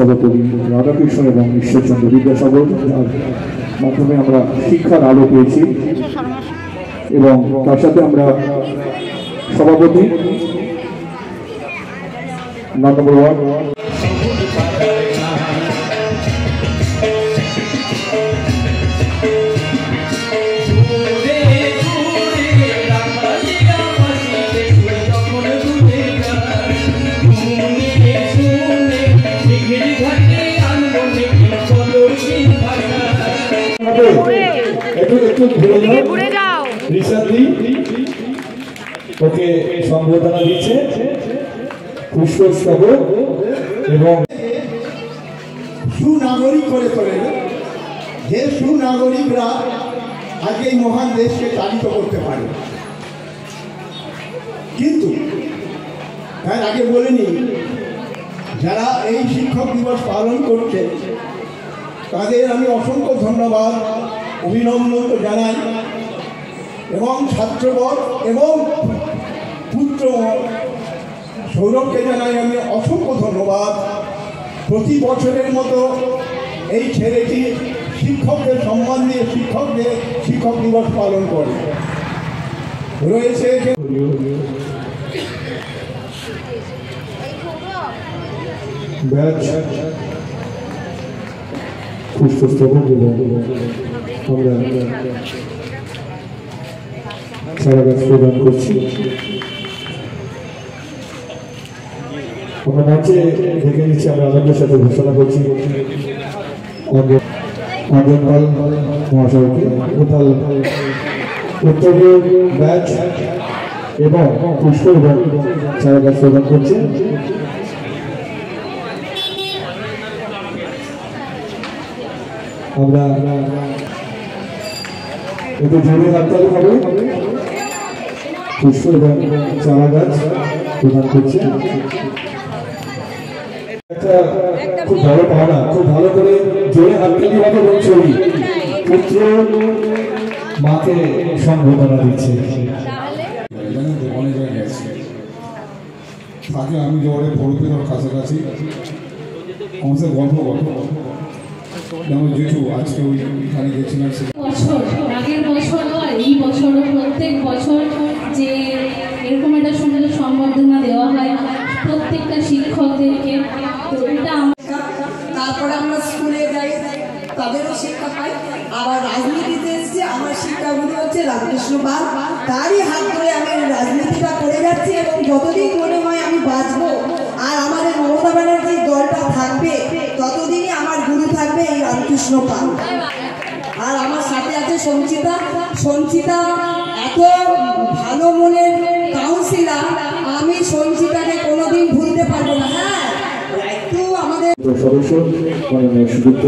সর্বপরি রাধাকৃষ্ণ এবং ঈশ্বরচন্দ্র বিদ্যাসাগর, যার মাধ্যমে আমরা শিক্ষার আলো পেয়েছি। এবং তার সাথে আমরা সভাপতি নম্বর ওয়ার্ড ওকে সম্বোধনা দিচ্ছে পুষ্পস্তবক এবং সুনাগরিক করে তোলেন, যে সুনাগরিকরা আজকে এই মহান দেশকে চালিত করতে পারে। কিন্তু তার আগে বলিনি, যারা এই শিক্ষক দিবস পালন করছে তাদের আমি অসংখ্য ধন্যবাদ অভিনন্দন তো জানাই, এবং ছাত্রবর্গ এবং পুত্র সৌরভকে জানাই আমি অসংখ্য ধন্যবাদ। প্রতি বছরের মতো এই ছেলেটি শিক্ষকদের সম্মান দিয়ে শিক্ষক দিবস পালন করে রয়েছে। পুষ্পস্তবক এবং আমরা চারা গাছ প্রদান করছি। আমরা মঞ্চে দেখে নিচ্ছি, আমরা আনন্দের সাথে ঘোষণা করছি অঞ্জন পাল মহাশয়কে উত্তরীয় ব্যাচ এবং পুষ্প এবং চারা গাছ প্রদান করছে। আমরা একটু জোরে হাততালি হবে, পুষ্প এবং চারা গাছ প্রদান করছে। একটা খুব ভালো পাওনা, খুব ভালো করে জোরে হাততালি হবে এবং ছবি পুত্র মাকে সম্বোধনা দিচ্ছে। তাকে আমি জোরে পড়তে কাছাকাছি আমাদের গল্প যেমন জেঠু আজকে ওইখানে গেছিলাম। বছর আগের বছর আর এই বছরও প্রত্যেক বছর যে এরকম একটা সুন্দর সম্বর্ধনা দেওয়া হয় প্রত্যেকটা শিক্ষকদেরকে, তো এটা তারপরে আমরা স্কুলে যাই, তাদেরও শিক্ষা পাই। আবার রাজনীতিতে এসেছে, আমার শিক্ষাগুলি হচ্ছে রামকৃষ্ণ পাল, তারই হাত ধরে আমি রাজনীতিটা করে যাচ্ছি এবং যতদিন মনে হয় আমি বাঁচবো আর আমাদের মমতা ব্যানার্জির দলটা থাকবে ততদিনই আমার গুরু থাকবে এই রামকৃষ্ণ পাল। আর আমার সাথে আছে সঞ্চিতা এত ভালো মনের কাউন্সিলার, আমি সঞ্চিতাকে কোনোদিন ভুলতে পারবো না। হ্যাঁ, একটু আমাদের সদস্য মাননীয় শ্রীযুক্ত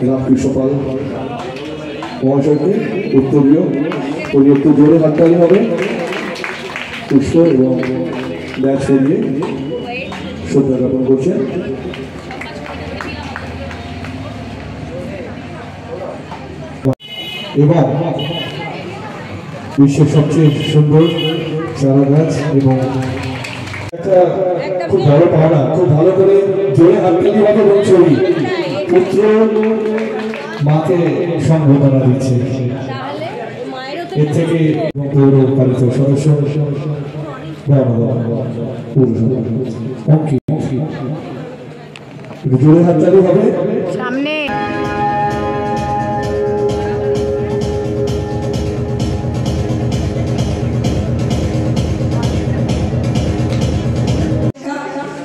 রামকৃষ্ণ পাল মহাশয়কে উত্তরীয় একটু জোরে হাততালি হবে, পুষ্প এবং ব্যাচ সরিয়ে শ্রদ্ধা জ্ঞাপন করছেন। এবং বিশ্বের সবচেয়ে সুন্দর চারা গাছ এবং একটা খুব ভালো পাওনা, খুব ভালো করে জোরে হাততালি হবে এবং ছবি পুত্র মাকে সম্বোধনা দিচ্ছে। এর থেকে পৌর পালিত সদস্য জোরে হাততালি হবে সামনে।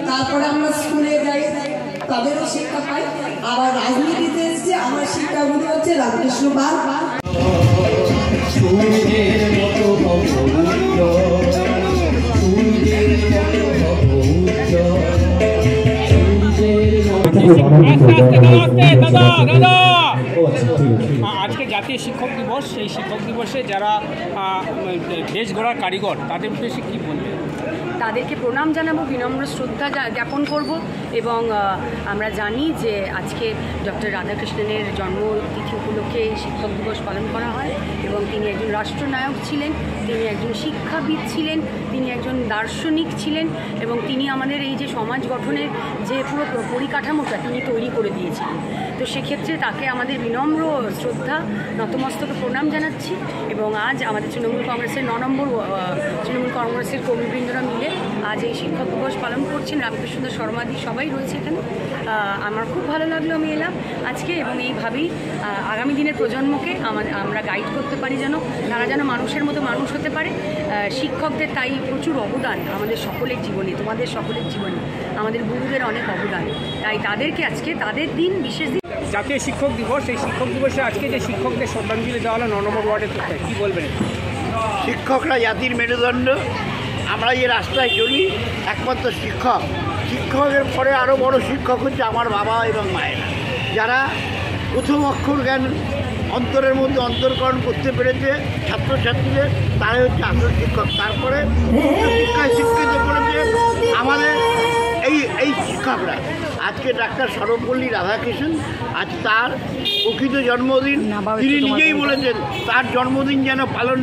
তারপরে আমরা স্কুলে যাই, তাদেরও শিক্ষা পাই। আবার রাজনীতিতে এসেছে, আমার শিক্ষাগুলি হচ্ছে রামকৃষ্ণ পাল। আজকে জাতীয় শিক্ষক দিবস, সেই শিক্ষক দিবসে যারা দেশ গড়ার কারিগর তাদের উদ্দেশ্যে কি বলবেন? তাদেরকে প্রণাম জানাবো, বিনম্র শ্রদ্ধা জ্ঞাপন করব। এবং আমরা জানি যে আজকে ডক্টর রাধাকৃষ্ণনের জন্মতিথি উপলক্ষে শিক্ষক দিবস পালন করা হয় এবং তিনি একজন রাষ্ট্রনায়ক ছিলেন, তিনি একজন শিক্ষাবিদ ছিলেন, তিনি একজন দার্শনিক ছিলেন এবং তিনি আমাদের এই যে সমাজ গঠনের যে পুরো পরিকাঠামোটা তিনি তৈরি করে দিয়েছিলেন। তো সেক্ষেত্রে তাকে আমাদের বিনম্র শ্রদ্ধা, নতমস্তকে প্রণাম জানাচ্ছি। এবং আজ আমাদের তৃণমূল কংগ্রেসের 9 নম্বর তৃণমূল কংগ্রেসের কর্মীবৃন্দরা মিলে আজ এই শিক্ষক দিবস পালন করছেন। রামকৃষ্ণ শর্মাদি সবাই রয়েছে এখানে। আমার খুব ভালো লাগলো, আমি এলাম আজকে এবং এইভাবেই আগামী দিনের প্রজন্মকে আমরা গাইড করতে পারি, যেন তারা যেন মানুষের মতো মানুষ হতে পারে। শিক্ষকদের তাই প্রচুর অবদান আমাদের সকলের জীবনে, তোমাদের সকলের জীবনে আমাদের গুরুদের অনেক অবদান। তাই তাদেরকে আজকে তাদের দিন, বিশেষ দিন। জাতীয় শিক্ষক দিবস, এই শিক্ষক দিবসে আজকে যে শিক্ষকদের শ্রদ্ধাঞ্জলি দেওয়া হলো 9 নম্বর ওয়ার্ডের পক্ষে, কী বলবেন? শিক্ষকরা জাতির মেরুদণ্ড। আমরা যে রাস্তায় চলি একমাত্র শিক্ষকের পরে আরও বড় শিক্ষক হচ্ছে আমার বাবা এবং মায়েরা, যারা প্রথম অক্ষর জ্ঞান অন্তরের মধ্যে অন্তর্করণ করতে পেরেছে ছাত্রছাত্রীদের, তারাই হচ্ছে আসল শিক্ষক। তারপরে শিক্ষায় শিক্ষিত করেছে আমাদের এই শিক্ষকরা। আজকে ডাক্তার সর্বপল্লী রাধাকৃষ্ণন, আজ তার প্রকৃত জন্মদিন। তিনি নিজেই বলেছেন তার জন্মদিন যেন পালন